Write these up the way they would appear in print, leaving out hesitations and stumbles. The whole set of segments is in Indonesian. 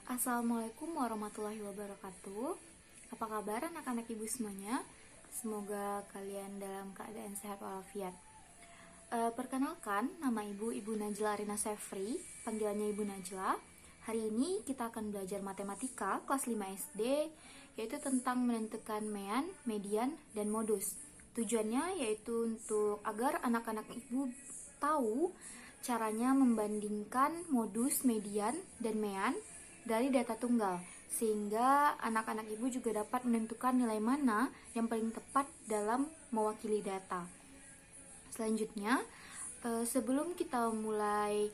Assalamualaikum warahmatullahi wabarakatuh. Apa kabar anak-anak ibu semuanya? Semoga kalian dalam keadaan sehat walafiat. Perkenalkan, nama Ibu Najla Arina Sefri, panggilannya Ibu Najla. Hari ini kita akan belajar matematika kelas 5 SD, yaitu tentang menentukan mean, median, dan modus. Tujuannya yaitu untuk agar anak-anak ibu tahu caranya membandingkan modus, median, dan mean dari data tunggal, sehingga anak-anak ibu juga dapat menentukan nilai mana yang paling tepat dalam mewakili data. Selanjutnya, sebelum kita mulai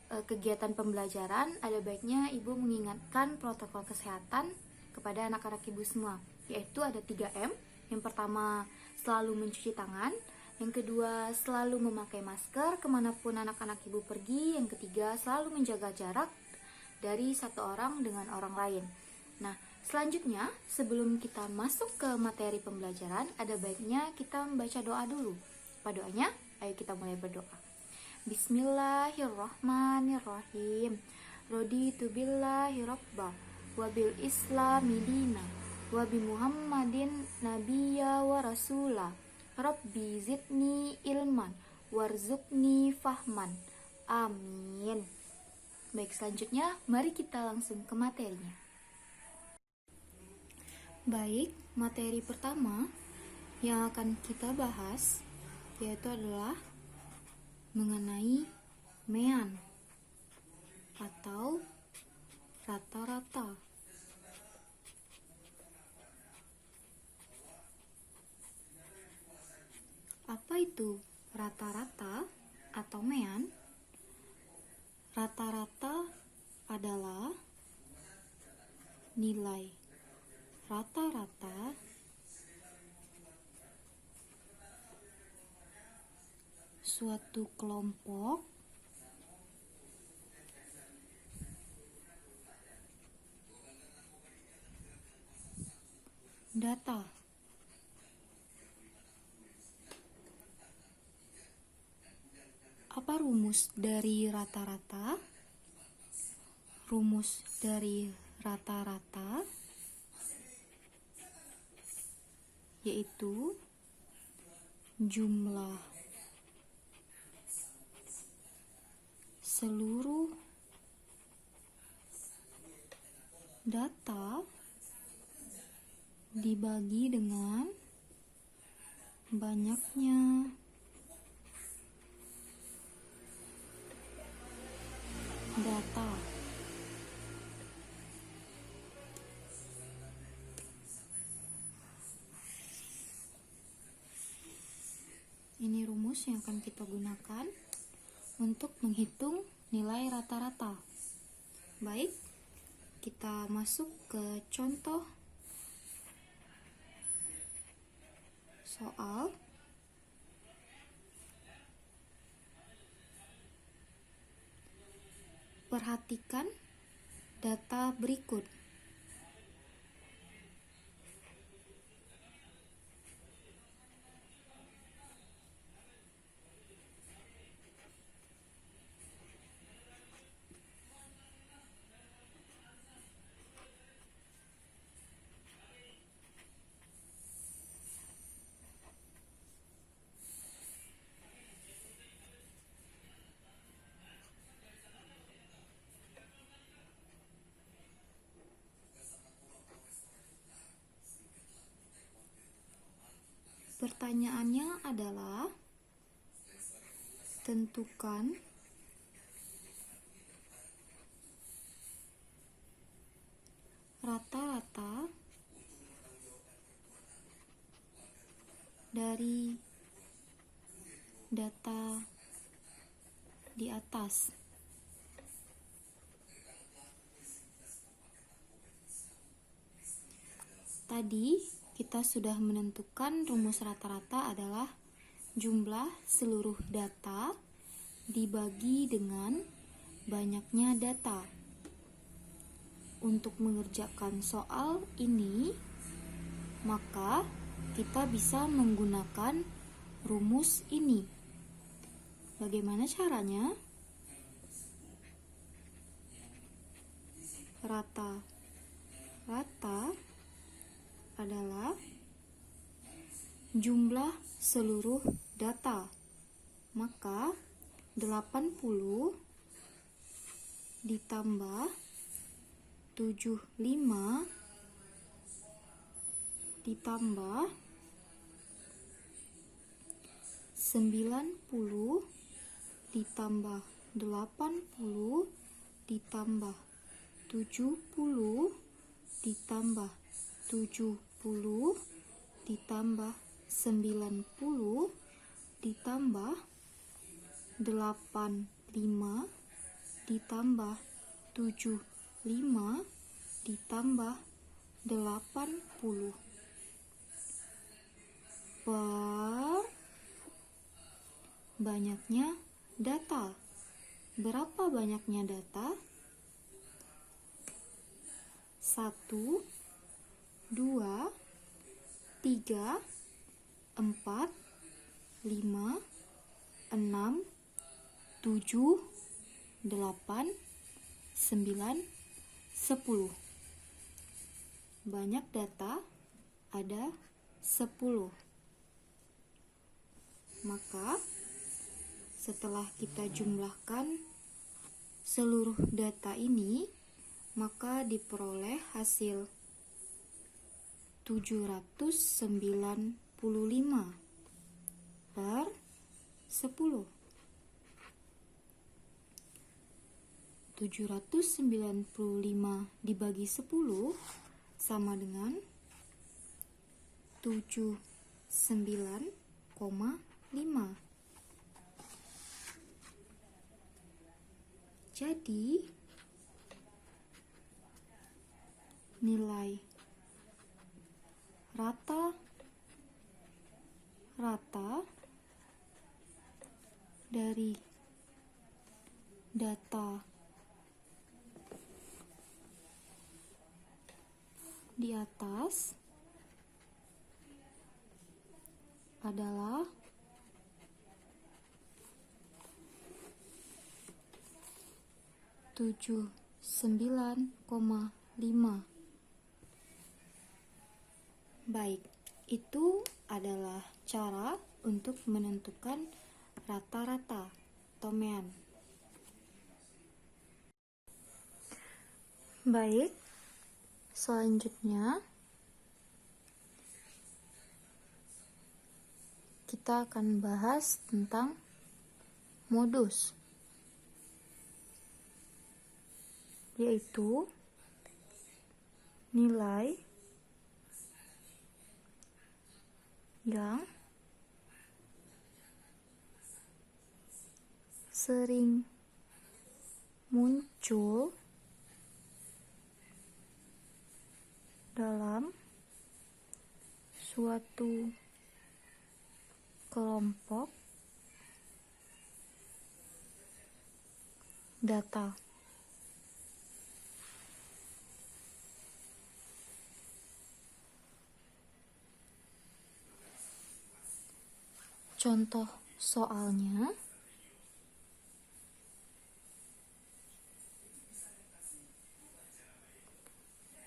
kegiatan pembelajaran, ada baiknya ibu mengingatkan protokol kesehatan kepada anak-anak ibu semua, yaitu ada 3M. Yang pertama, selalu mencuci tangan. Yang kedua, selalu memakai masker kemanapun anak-anak ibu pergi. Yang ketiga, selalu menjaga jarak dari satu orang dengan orang lain. Nah, selanjutnya, sebelum kita masuk ke materi pembelajaran, ada baiknya kita membaca doa dulu. Apa doanya? Ayo kita mulai berdoa. Bismillahirrahmanirrahim. Raditu billahi rabba wa bil islami dina wa bi Muhammadin nabiyya wa rasula. Rabbi zidni ilman warzuqni fahman. Amin. Baik, selanjutnya mari kita langsung ke materinya. Baik, materi pertama yang akan kita bahas yaitu adalah mengenai mean atau rata-rata. Apa itu rata-rata atau mean? Rata-rata adalah nilai rata-rata suatu kelompok data. Apa rumus dari rata-rata? Rumus dari rata-rata yaitu jumlah seluruh data dibagi dengan banyaknya data. Ini rumus yang akan kita gunakan untuk menghitung nilai rata-rata. Baik, kita masuk ke contoh soal. Perhatikan data berikut. Pertanyaannya adalah tentukan rata-rata dari data di atas. Tadi kita sudah menentukan rumus rata-rata adalah jumlah seluruh data dibagi dengan banyaknya data. Untuk mengerjakan soal ini, maka kita bisa menggunakan rumus ini. Bagaimana caranya? rata. Rata adalah jumlah seluruh data. Maka 80 ditambah 75 ditambah 90 ditambah 80 ditambah 70 ditambah 70 ditambah 90 ditambah 85 ditambah 75 ditambah 80 per banyaknya data. Berapa banyaknya data? 1, 2, 3, 4, 5, 6, 7, 8, 9, 10. Banyak data ada 10. Maka setelah kita jumlahkan seluruh data ini, maka diperoleh hasil 795 per 10. 795 dibagi 10 sama dengan 79,5. Jadi nilai rata dari data di atas adalah 79,5. Baik, itu adalah cara untuk menentukan rata-rata atau mean. Baik, selanjutnya kita akan bahas tentang modus, yaitu nilai yang sering muncul dalam suatu kelompok data. Contoh soalnya,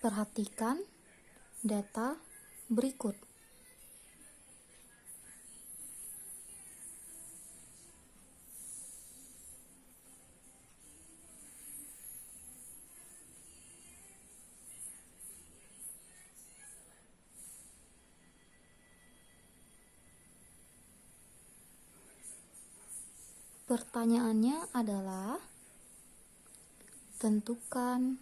perhatikan data berikut. Pertanyaannya adalah, tentukan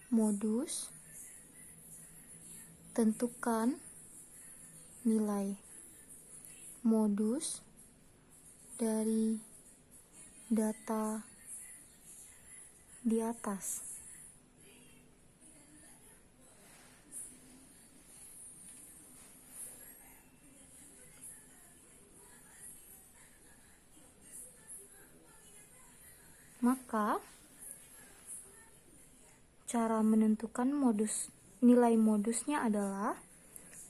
modus, tentukan nilai modus dari data di atas. Maka cara menentukan nilai modusnya adalah,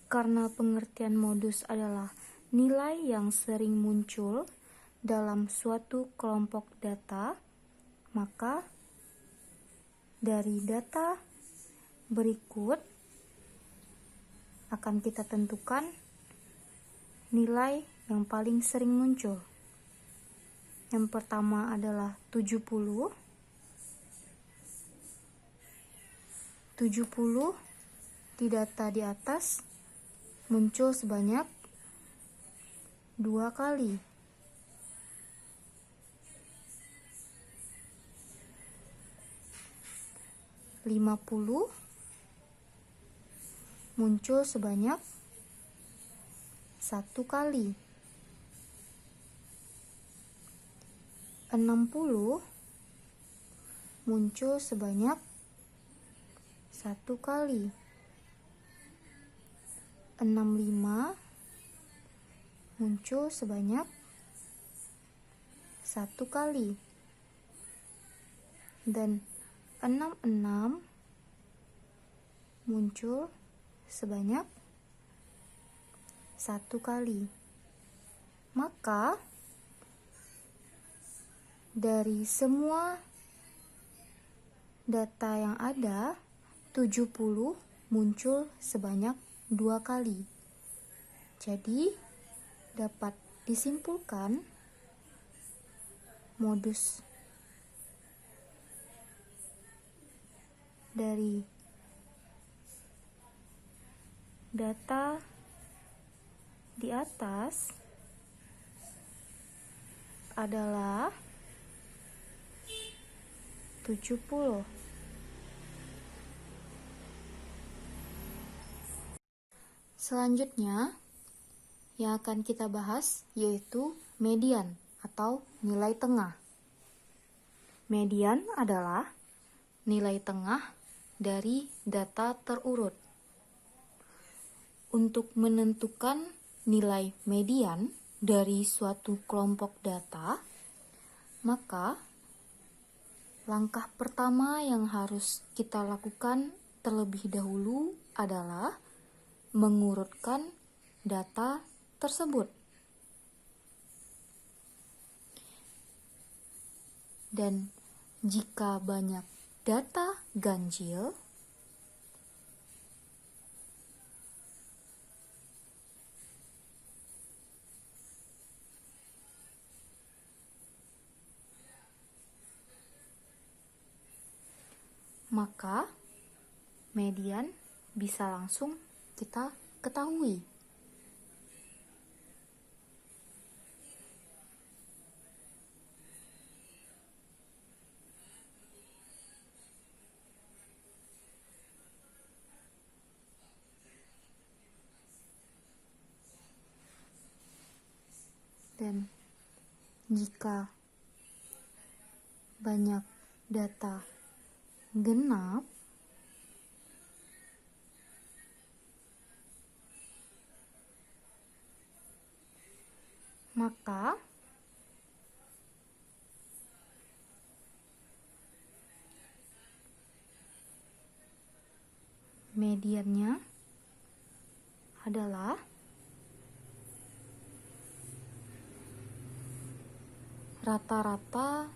karena pengertian modus adalah nilai yang sering muncul dalam suatu kelompok data, maka dari data berikut akan kita tentukan nilai yang paling sering muncul. Yang pertama adalah 70. 70 di data di atas muncul sebanyak 2 kali. 50 muncul sebanyak 1 kali. 60 muncul sebanyak 1 kali. 65 muncul sebanyak 1 kali. Dan 66 muncul sebanyak 1 kali. Maka dari semua data yang ada, 70 muncul sebanyak 2 kali. Jadi dapat disimpulkan modus dari data di atas adalah 70. Selanjutnya yang akan kita bahas yaitu median atau nilai tengah. Median adalah nilai tengah dari data terurut. Untuk menentukan nilai median dari suatu kelompok data, maka langkah pertama yang harus kita lakukan terlebih dahulu adalah mengurutkan data tersebut. Dan jika banyak data ganjil, maka median bisa langsung kita ketahui. Dan jika banyak data genap, maka mediannya adalah rata-rata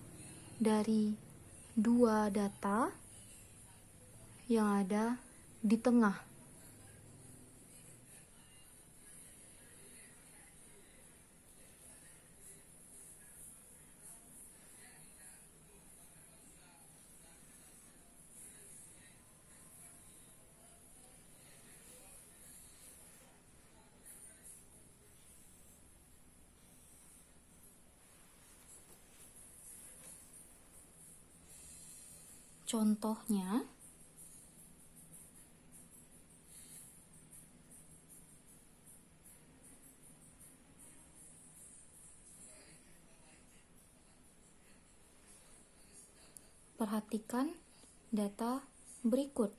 dari dua data yang ada di tengah. Contohnya, perhatikan data berikut.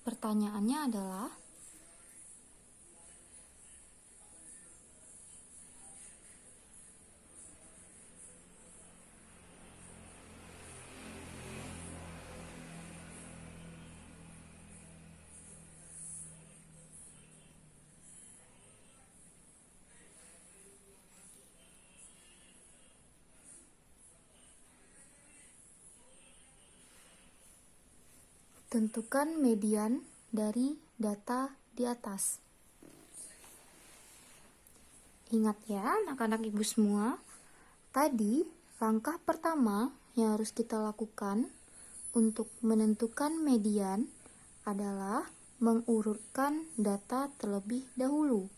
Pertanyaannya adalah, Tentukan median dari data di atas. Ingat ya anak-anak ibu semua, tadi langkah pertama yang harus kita lakukan untuk menentukan median adalah mengurutkan data terlebih dahulu.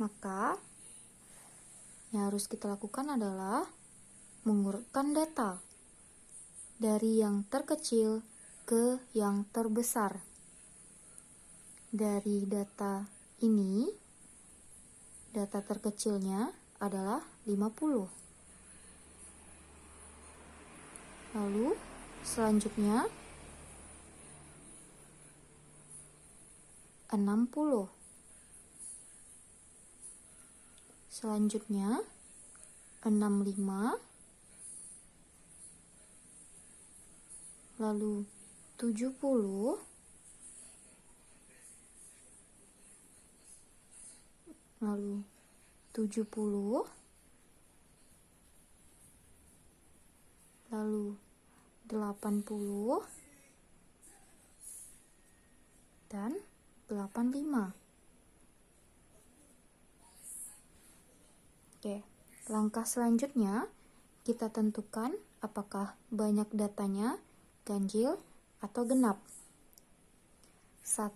Maka yang harus kita lakukan adalah mengurutkan data dari yang terkecil ke yang terbesar. Dari data ini, data terkecilnya adalah 50. Lalu selanjutnya 60. Selanjutnya 65. Lalu 70. Lalu 70. Lalu 80 dan 85. Oke, langkah selanjutnya kita tentukan apakah banyak datanya ganjil atau genap. 1,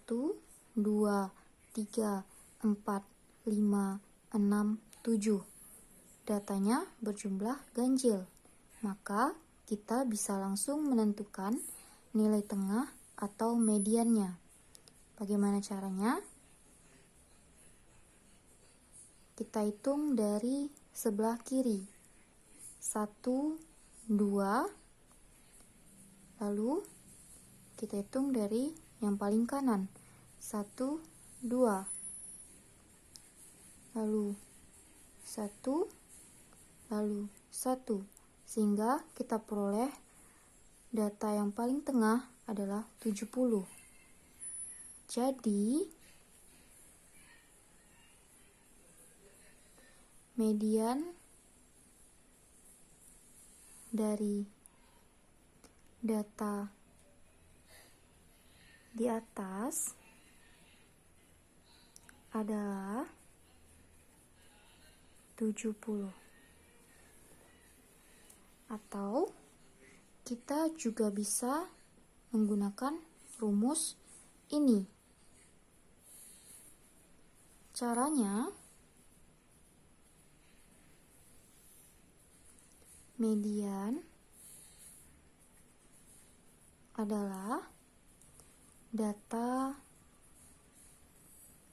2, 3, 4, 5, 6, 7. Datanya berjumlah ganjil. Maka kita bisa langsung menentukan nilai tengah atau mediannya. Bagaimana caranya? Kita hitung dari sebelah kiri. 1, 2. Lalu kita hitung dari yang paling kanan. 1, 2. Lalu 1, lalu 1. Sehingga kita peroleh data yang paling tengah adalah 70. Jadi median dari data di atas adalah 70. Atau kita juga bisa menggunakan rumus ini. Caranya, median adalah data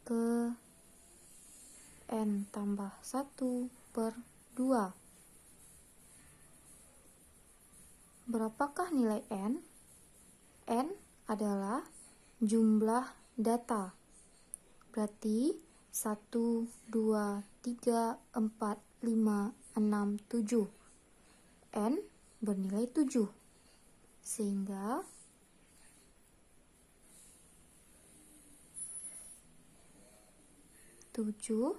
ke N tambah 1 per 2. Berapakah nilai N? N adalah jumlah data. Berarti 1, 2, 3, 4, 5, 6, 7. N bernilai 7. Sehingga tujuh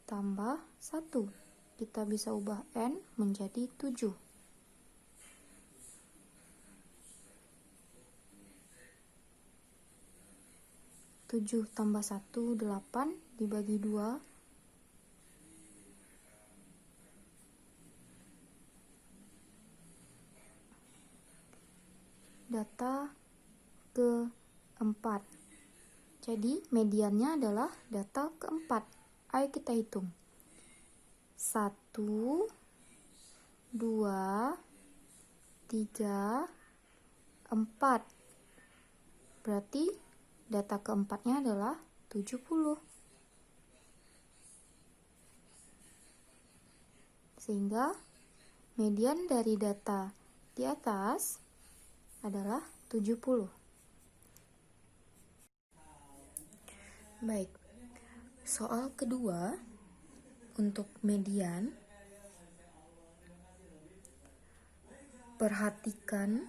tambah 1. Kita bisa ubah N menjadi 7. 7 tambah 1, 8 dibagi 2. Data keempat. Jadi mediannya adalah data keempat. Ayo kita hitung. 1, 2, 3, 4. Berarti data keempatnya adalah 70. Sehingga median dari data di atas adalah 70. Baik, soal kedua untuk median, perhatikan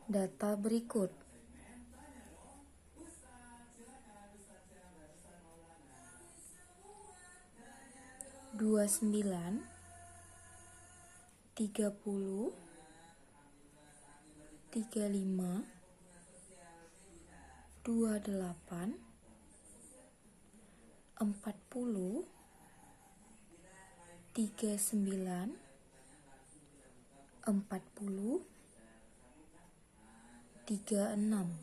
data berikut. Dua 9, 30, 35, 28, 40, 39, 40, 36.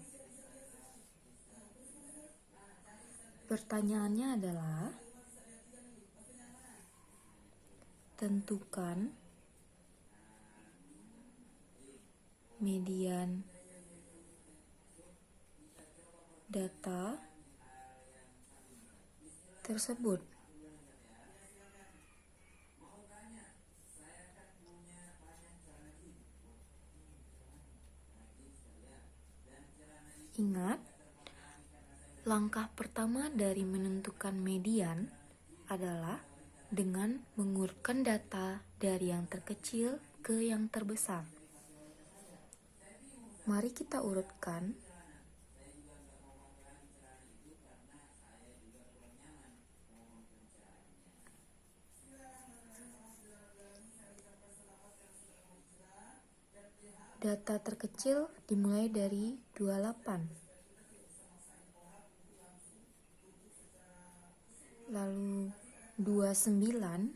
Pertanyaannya adalah, tentukan median data tersebut. Ingat, langkah pertama dari menentukan median adalah dengan mengurutkan data dari yang terkecil ke yang terbesar. Mari kita urutkan. Data terkecil dimulai dari 28, lalu 29,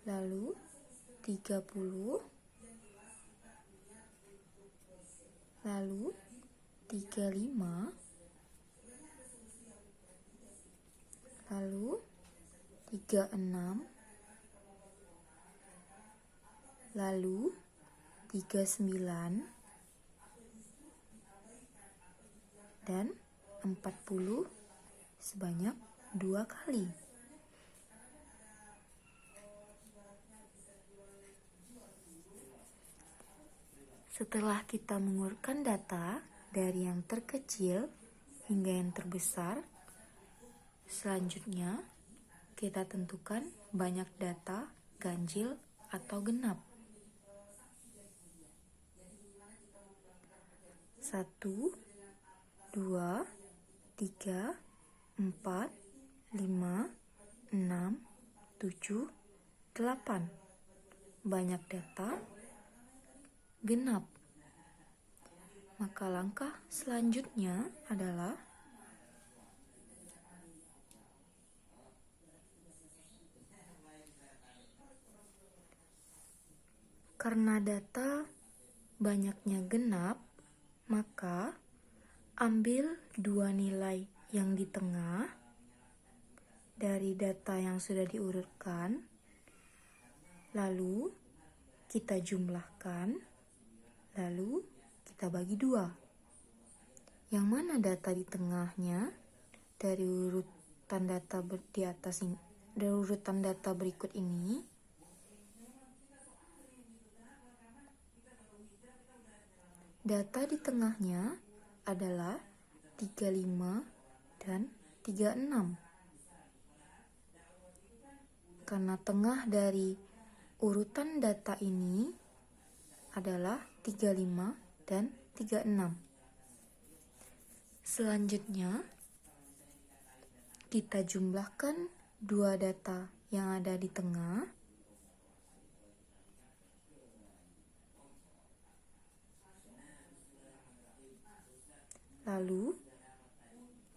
lalu 30, lalu 35, lalu 36, lalu 39, dan 40 sebanyak 2 kali. Setelah kita mengurutkan data dari yang terkecil hingga yang terbesar, selanjutnya kita tentukan banyak data ganjil atau genap. 1, 2, 3, 4, 5, 6, 7, 8. Banyak data genap. Maka langkah selanjutnya adalah karena data banyaknya genap, maka ambil 2 nilai yang di tengah dari data yang sudah diurutkan, lalu kita jumlahkan, lalu kita bagi 2. Yang mana data di tengahnya dari urutan data di atas ini, dari urutan data berikut ini? Data di tengahnya adalah 35 dan 36. Karena tengah dari urutan data ini adalah 35 dan 36. Selanjutnya, kita jumlahkan 2 data yang ada di tengah. Lalu,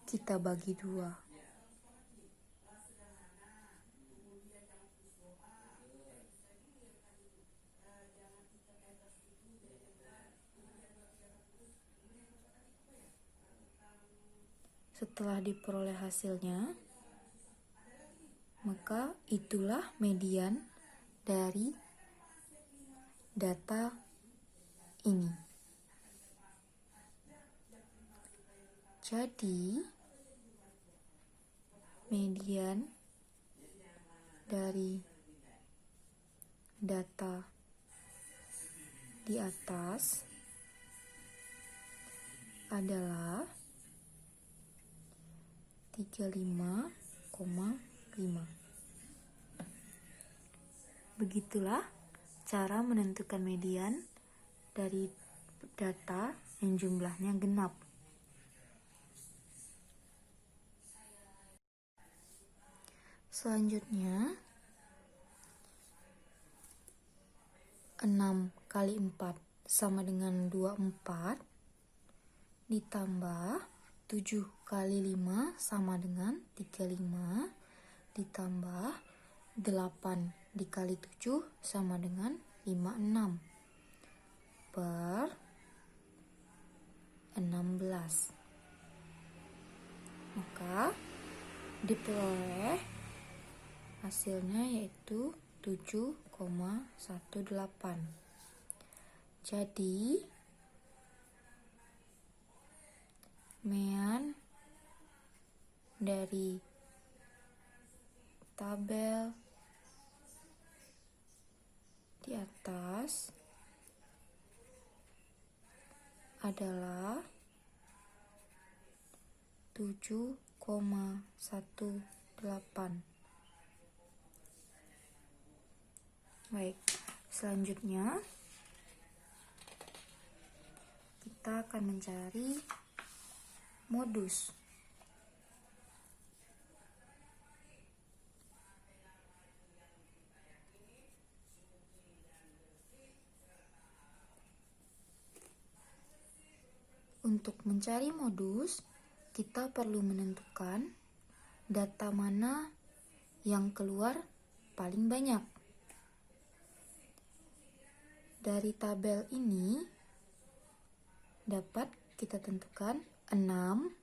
kita bagi 2. Setelah diperoleh hasilnya, maka itulah median dari data ini. Jadi, median dari data di atas adalah 35,5. Begitulah cara menentukan median dari data yang jumlahnya genap. Selanjutnya, 6 kali 4 sama dengan 24, ditambah 7 kali 5 sama dengan 35, ditambah 8 dikali 7 sama dengan 56 per 16. Maka diperoleh hasilnya yaitu 7,18. Jadi mean dari tabel di atas adalah 7,18. Baik, selanjutnya kita akan mencari modus. Untuk mencari modus, kita perlu menentukan data mana yang keluar paling banyak. Dari tabel ini dapat kita tentukan 6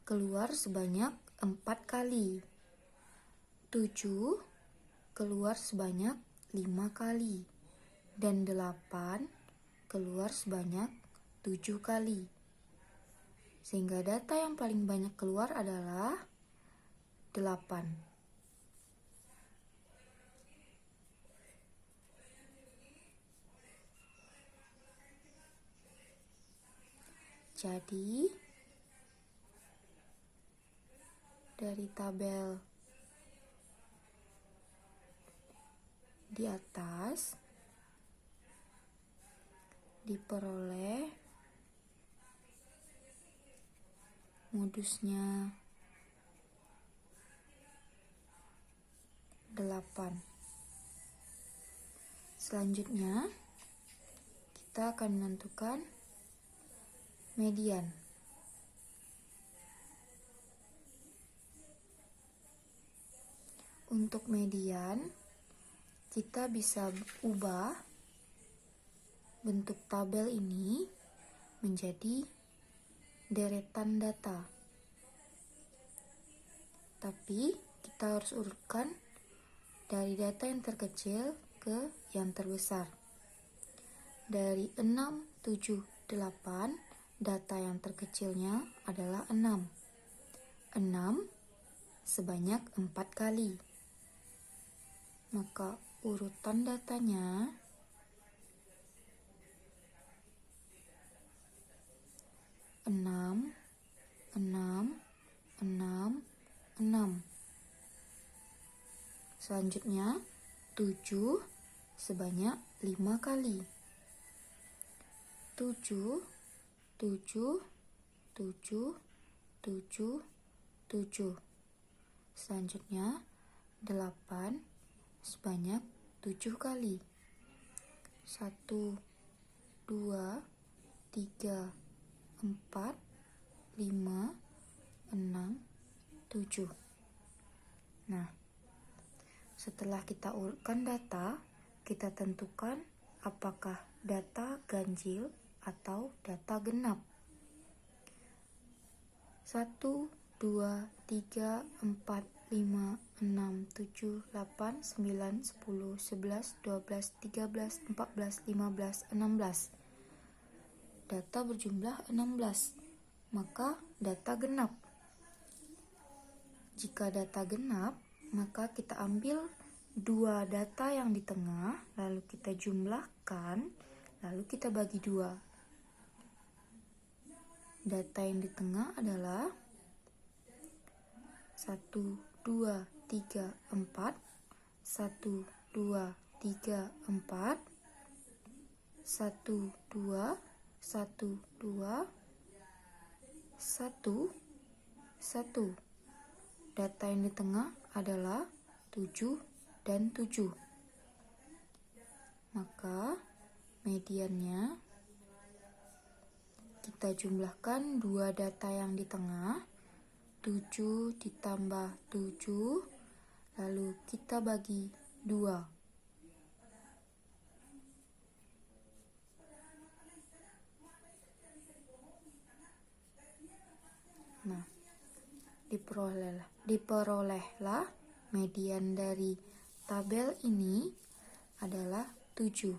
keluar sebanyak 4 kali, 7 keluar sebanyak 5 kali, dan 8 keluar sebanyak 7 kali. Sehingga data yang paling banyak keluar adalah 8. Jadi, dari tabel di atas diperoleh modusnya 8. Selanjutnya, kita akan menentukan median. Untuk median, kita bisa ubah bentuk tabel ini menjadi deretan data. Tapi kita harus urutkan dari data yang terkecil ke yang terbesar. Dari 6, 7, 8, data yang terkecilnya adalah 6. 6 sebanyak 4 kali. Maka urutan datanya enam. Selanjutnya 7 sebanyak 5 kali. 7. Selanjutnya 8 sebanyak 7 kali. 1, 2, 3, 4, 5, 6, 7. Nah, setelah kita urutkan data, kita tentukan apakah data ganjil atau data genap. 1, 2, 3, 4, 5, 6, 7, 8, 9, 10, 11, 12, 13, 14, 15, 16. Data berjumlah 16, maka data genap. Jika data genap, maka kita ambil 2 data yang di tengah, lalu kita jumlahkan, lalu kita bagi 2. Data yang di tengah adalah 1, 2, 3, 4, 1, 2, 3, 4, 1, 2, 1, 2, 1, 1. Data yang di tengah adalah 7 dan 7. Maka mediannya kita jumlahkan dua data yang di tengah, 7 ditambah 7, lalu kita bagi 2. Nah, diperolehlah median dari tabel ini adalah 7.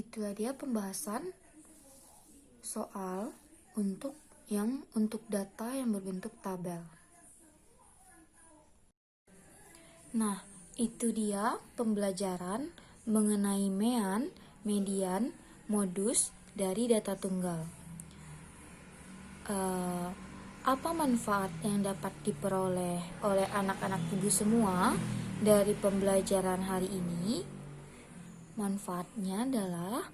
Itulah dia pembahasan soal untuk data yang berbentuk tabel. Nah, itu dia pembelajaran mengenai mean, median, modus dari data tunggal. Apa manfaat yang dapat diperoleh oleh anak-anak ibu semua dari pembelajaran hari ini? Manfaatnya adalah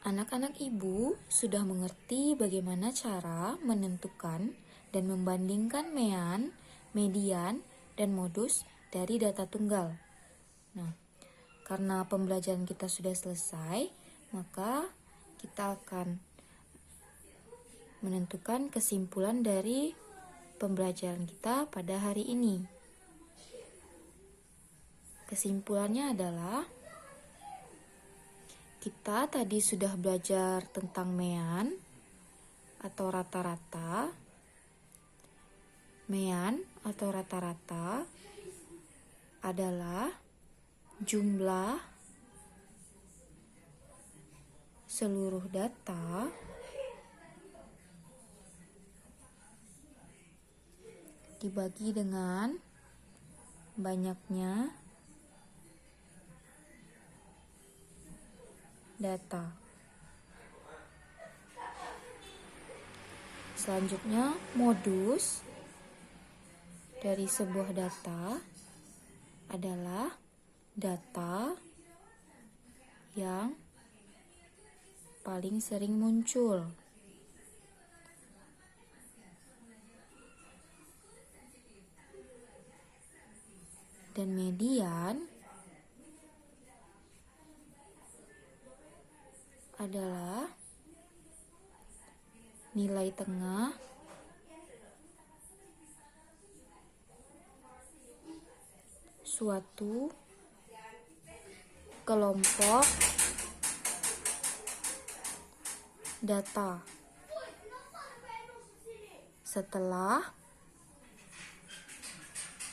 anak-anak ibu sudah mengerti bagaimana cara menentukan dan membandingkan mean, median, dan modus dari data tunggal. Nah, karena pembelajaran kita sudah selesai, maka kita akan menentukan kesimpulan dari pembelajaran kita pada hari ini. Kesimpulannya adalah kita tadi sudah belajar tentang mean atau rata-rata. Mean atau rata-rata adalah jumlah seluruh data dibagi dengan banyaknya data. Selanjutnya, modus dari sebuah data adalah data yang paling sering muncul. Dan median adalah nilai tengah suatu kelompok data setelah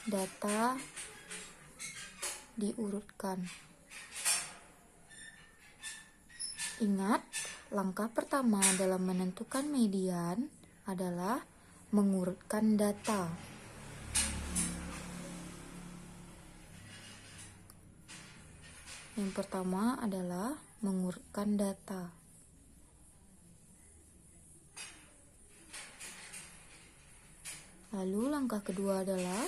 data diurutkan. Ingat, langkah pertama dalam menentukan median adalah mengurutkan data. Yang pertama adalah mengurutkan data. Lalu langkah kedua adalah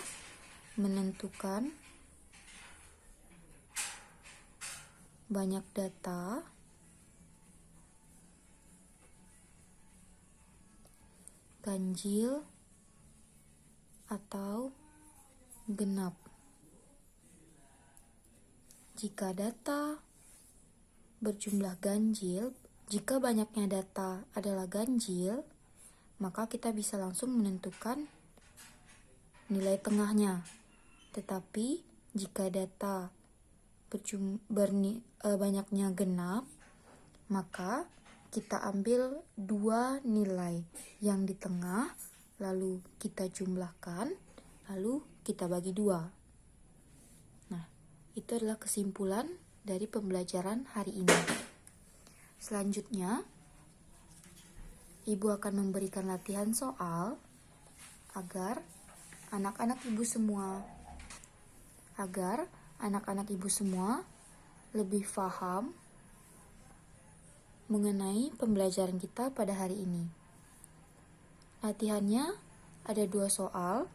menentukan banyak data ganjil atau genap. Jika data berjumlah ganjil, jika banyaknya data adalah ganjil, maka kita bisa langsung menentukan nilai tengahnya. Tetapi jika data banyaknya genap, maka kita ambil dua nilai yang di tengah, lalu kita jumlahkan, lalu kita bagi dua. Nah, itu adalah kesimpulan dari pembelajaran hari ini. Selanjutnya, Ibu akan memberikan latihan soal agar anak-anak ibu semua lebih paham mengenai pembelajaran kita pada hari ini. Latihannya ada 2 soal.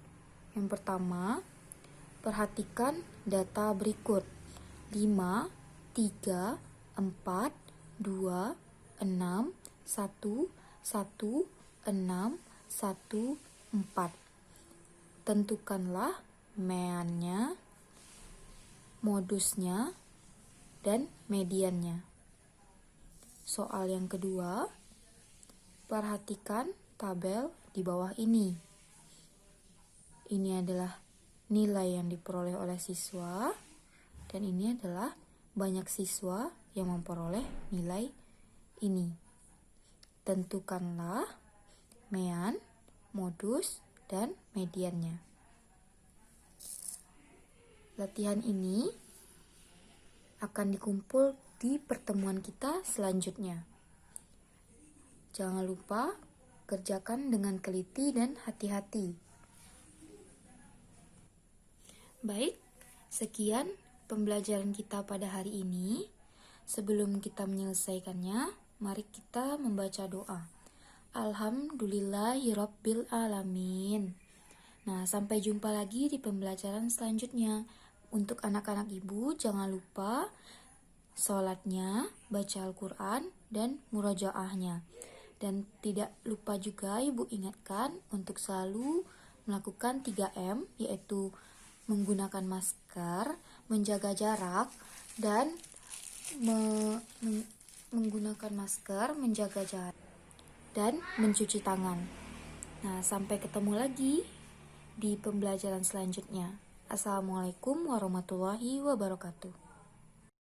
Yang pertama, Perhatikan data berikut. 5, 3, 4, 2, 6, 1, 1, 6, 1, 4. Tentukanlah meannya, modusnya, dan mediannya. Soal yang kedua, perhatikan tabel di bawah ini. Ini adalah nilai yang diperoleh oleh siswa, dan ini adalah banyak siswa yang memperoleh nilai ini. Tentukanlah mean, modus, dan mediannya. Latihan ini akan dikumpul di pertemuan kita selanjutnya. Jangan lupa kerjakan dengan teliti dan hati-hati. Baik, sekian pembelajaran kita pada hari ini. Sebelum kita menyelesaikannya, mari kita membaca doa. Alhamdulillahirabbil alamin. Nah, sampai jumpa lagi di pembelajaran selanjutnya. Untuk anak-anak ibu, jangan lupa sholatnya, baca Al-Quran, dan murojaahnya. Dan tidak lupa juga ibu ingatkan untuk selalu melakukan 3M, yaitu menggunakan masker, menjaga jarak, dan menggunakan masker, menjaga jarak, dan mencuci tangan. Nah, sampai ketemu lagi di pembelajaran selanjutnya. Assalamualaikum warahmatullahi wabarakatuh.